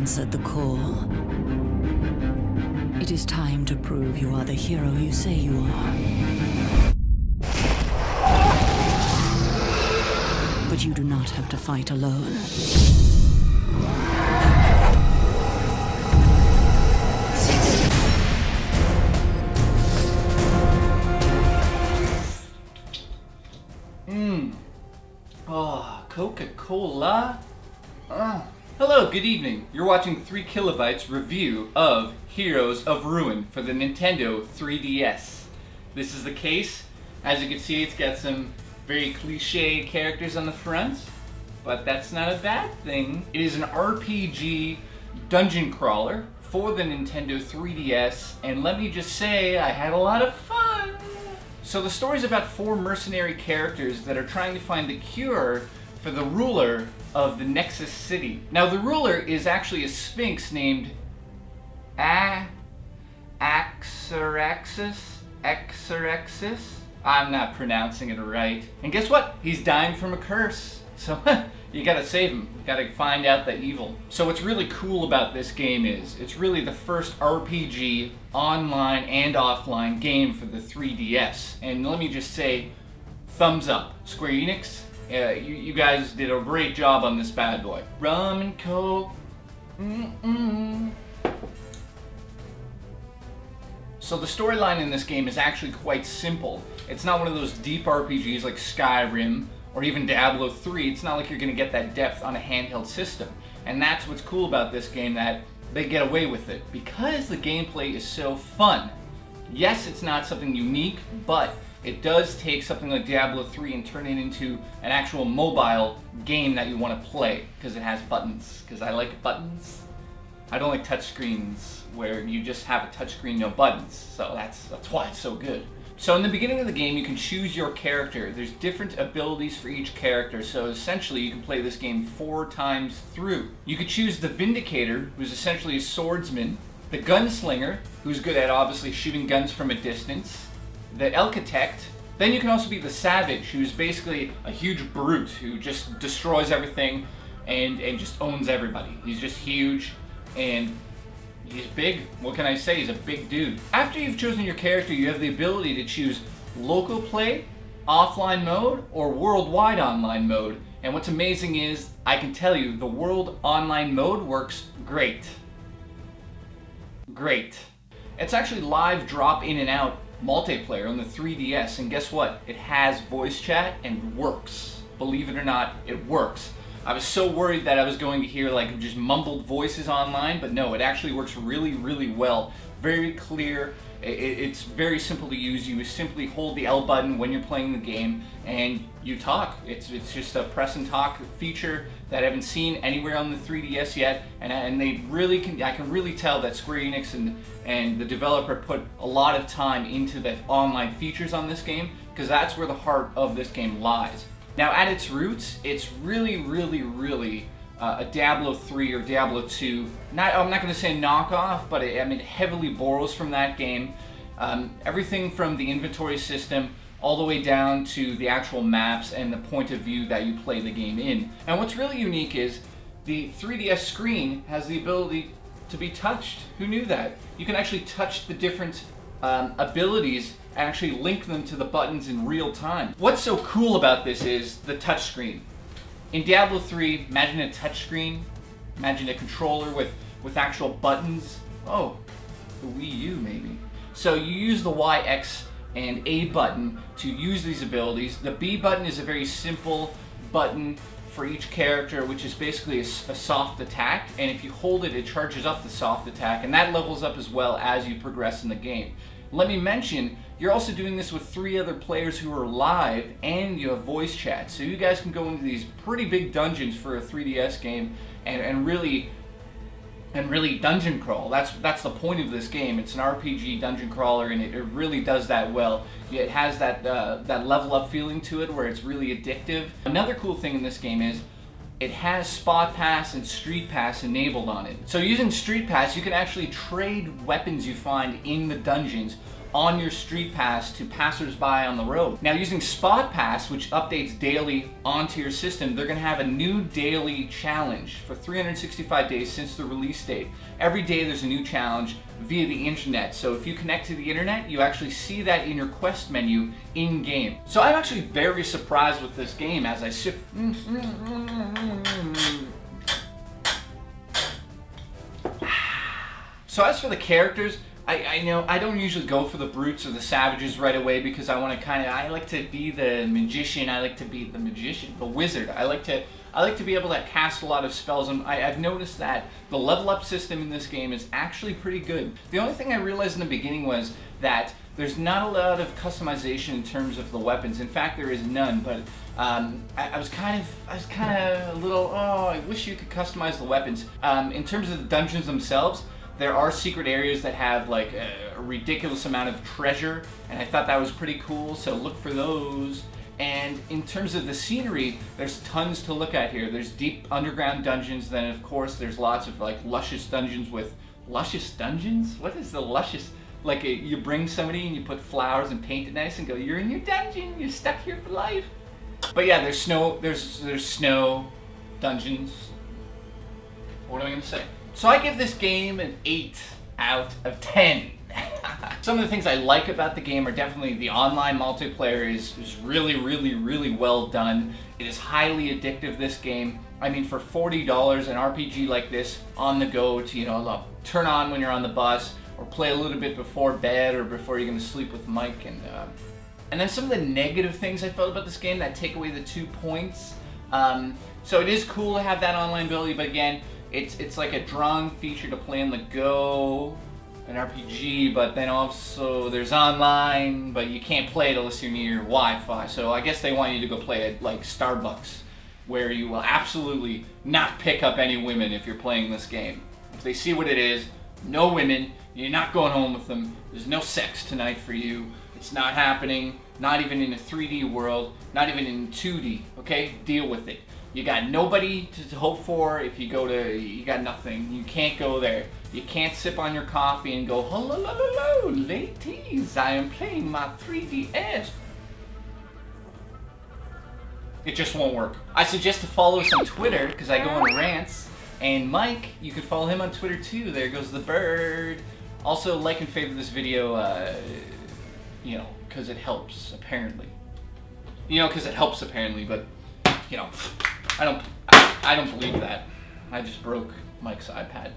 answered the call. It is time to prove you are the hero you say you are. But you do not have to fight alone. Oh, Coca-Cola. Hello, good evening. You're watching 3 Kilobytes review of Heroes of Ruin for the Nintendo 3DS. This is the case. As you can see, it's got some very cliche characters on the front, but that's not a bad thing. It is an RPG dungeon crawler for the Nintendo 3DS, and let me just say, I had a lot of fun. So the story's about 4 mercenary characters that are trying to find the cure for the ruler of the Nexus city. Now the ruler is actually a sphinx named Axaraxis? I'm not pronouncing it right. And guess what? He's dying from a curse. So you gotta save him. You gotta find out the evil. So what's really cool about this game is it's really the first RPG online and offline game for the 3DS. And let me just say, thumbs up. Square Enix, you guys did a great job on this bad boy. Rum and Coke. So the storyline in this game is actually quite simple. It's not one of those deep RPGs like Skyrim or even Diablo 3. It's not like you're gonna get that depth on a handheld system. And that's what's cool about this game, that they get away with it because the gameplay is so fun. Yes, it's not something unique, but it does take something like Diablo 3 and turn it into an actual mobile game that you want to play because it has buttons, because I like buttons. I don't like touchscreens where you just have a touchscreen, no buttons. So that's why it's so good. So in the beginning of the game, you can choose your character. There's different abilities for each character, so essentially you can play this game 4 times through. You could choose the Vindicator, who's essentially a swordsman, the Gunslinger, who's good at obviously shooting guns from a distance, the Alchitect. Then you can also be the Savage, who's basically a huge brute who just destroys everything and just owns everybody. He's just huge and he's big. What can I say? He's a big dude. After you've chosen your character, you have the ability to choose local play, offline mode, or worldwide online mode. And what's amazing is, I can tell you, the world online mode works great. Great. It's actually live drop in and out multiplayer on the 3DS, and guess what? It has voice chat and works. Believe it or not, it works. I was so worried that I was going to hear like just mumbled voices online, but no, it actually works really, really well. Very clear. It's very simple to use. You simply hold the L button when you're playing the game and you talk. It's just a press and talk feature that I haven't seen anywhere on the 3DS yet, and they really can. I can really tell that Square Enix and the developer put a lot of time into the online features on this game, because that's where the heart of this game lies. Now, at its roots, it's really, really, really a Diablo 3 or Diablo 2. I'm not going to say knockoff, but it heavily borrows from that game. Everything from the inventory system all the way down to the actual maps and the point of view that you play the game in. And what's really unique is the 3DS screen has the ability to be touched. Who knew that? You can actually touch the different abilities and actually link them to the buttons in real time. What's so cool about this is the touch screen. In Diablo 3, imagine a touch screen, imagine a controller with actual buttons. Oh, the Wii U maybe. So you use the Y, X, and A button to use these abilities. The B button is a very simple button for each character, which is basically a soft attack, and if you hold it, it charges up the soft attack, and that levels up as well as you progress in the game. Let me mention, you're also doing this with 3 other players who are live, and you have voice chat, so you guys can go into these pretty big dungeons for a 3DS game and really dungeon crawl. That's the point of this game. It's an RPG dungeon crawler, and it really does that well. It has that level up feeling to it where it's really addictive. Another cool thing in this game is it has Spotpass and Streetpass enabled on it. So using Streetpass, you can actually trade weapons you find in the dungeons on your street pass to passersby on the road. Now using Spotpass, which updates daily onto your system, they're gonna have a new daily challenge for 365 days since the release date. Every day there's a new challenge via the internet. So if you connect to the internet, you actually see that in your quest menu in game. So I'm actually very surprised with this game as I sip. So as for the characters, I know I don't usually go for the brutes or the savages right away because I want to I like to be the magician, I like to be the wizard. I like to be able to cast a lot of spells, and I've noticed that the level up system in this game is actually pretty good. The only thing I realized in the beginning was that there's not a lot of customization in terms of the weapons. In fact, there is none, but I was kind of a little, oh, I wish you could customize the weapons. In terms of the dungeons themselves, there are secret areas that have like a ridiculous amount of treasure, and I thought that was pretty cool, so look for those. And in terms of the scenery, there's tons to look at here. There's deep underground dungeons, then of course there's lots of like luscious dungeons with... Luscious dungeons? What is the luscious... Like you bring somebody and you put flowers and paint it nice and go, you're in your dungeon, you're stuck here for life. But yeah, there's snow dungeons. What am I gonna say? So I give this game an 8 out of 10. Some of the things I like about the game are definitely the online multiplayer is really well done. It is highly addictive, this game. I mean, for $40, an RPG like this on the go to, you know, turn on when you're on the bus or play a little bit before bed or before you're gonna sleep with Mike. And then some of the negative things I felt about this game that take away the 2 points. So it is cool to have that online ability, but again, it's like a drawn feature to play on the go, an RPG, but then also there's online, but you can't play it unless you're near Wi-Fi. So I guess they want you to go play at like Starbucks, where you will absolutely not pick up any women if you're playing this game. If they see what it is, no women, you're not going home with them, there's no sex tonight for you, it's not happening, not even in a 3D world, not even in 2D, okay? Deal with it. You got nobody to hope for. If you go to, you got nothing. You can't go there. You can't sip on your coffee and go, hello, ladies, I am playing my 3DS. It just won't work. I suggest to follow us on Twitter, because I go on rants. And Mike, you can follow him on Twitter too. There goes the bird. Also, like and favorite this video, you know, because it helps, apparently. You know, because it helps, apparently, but, you know, I don't believe that. I just broke Mike's iPad.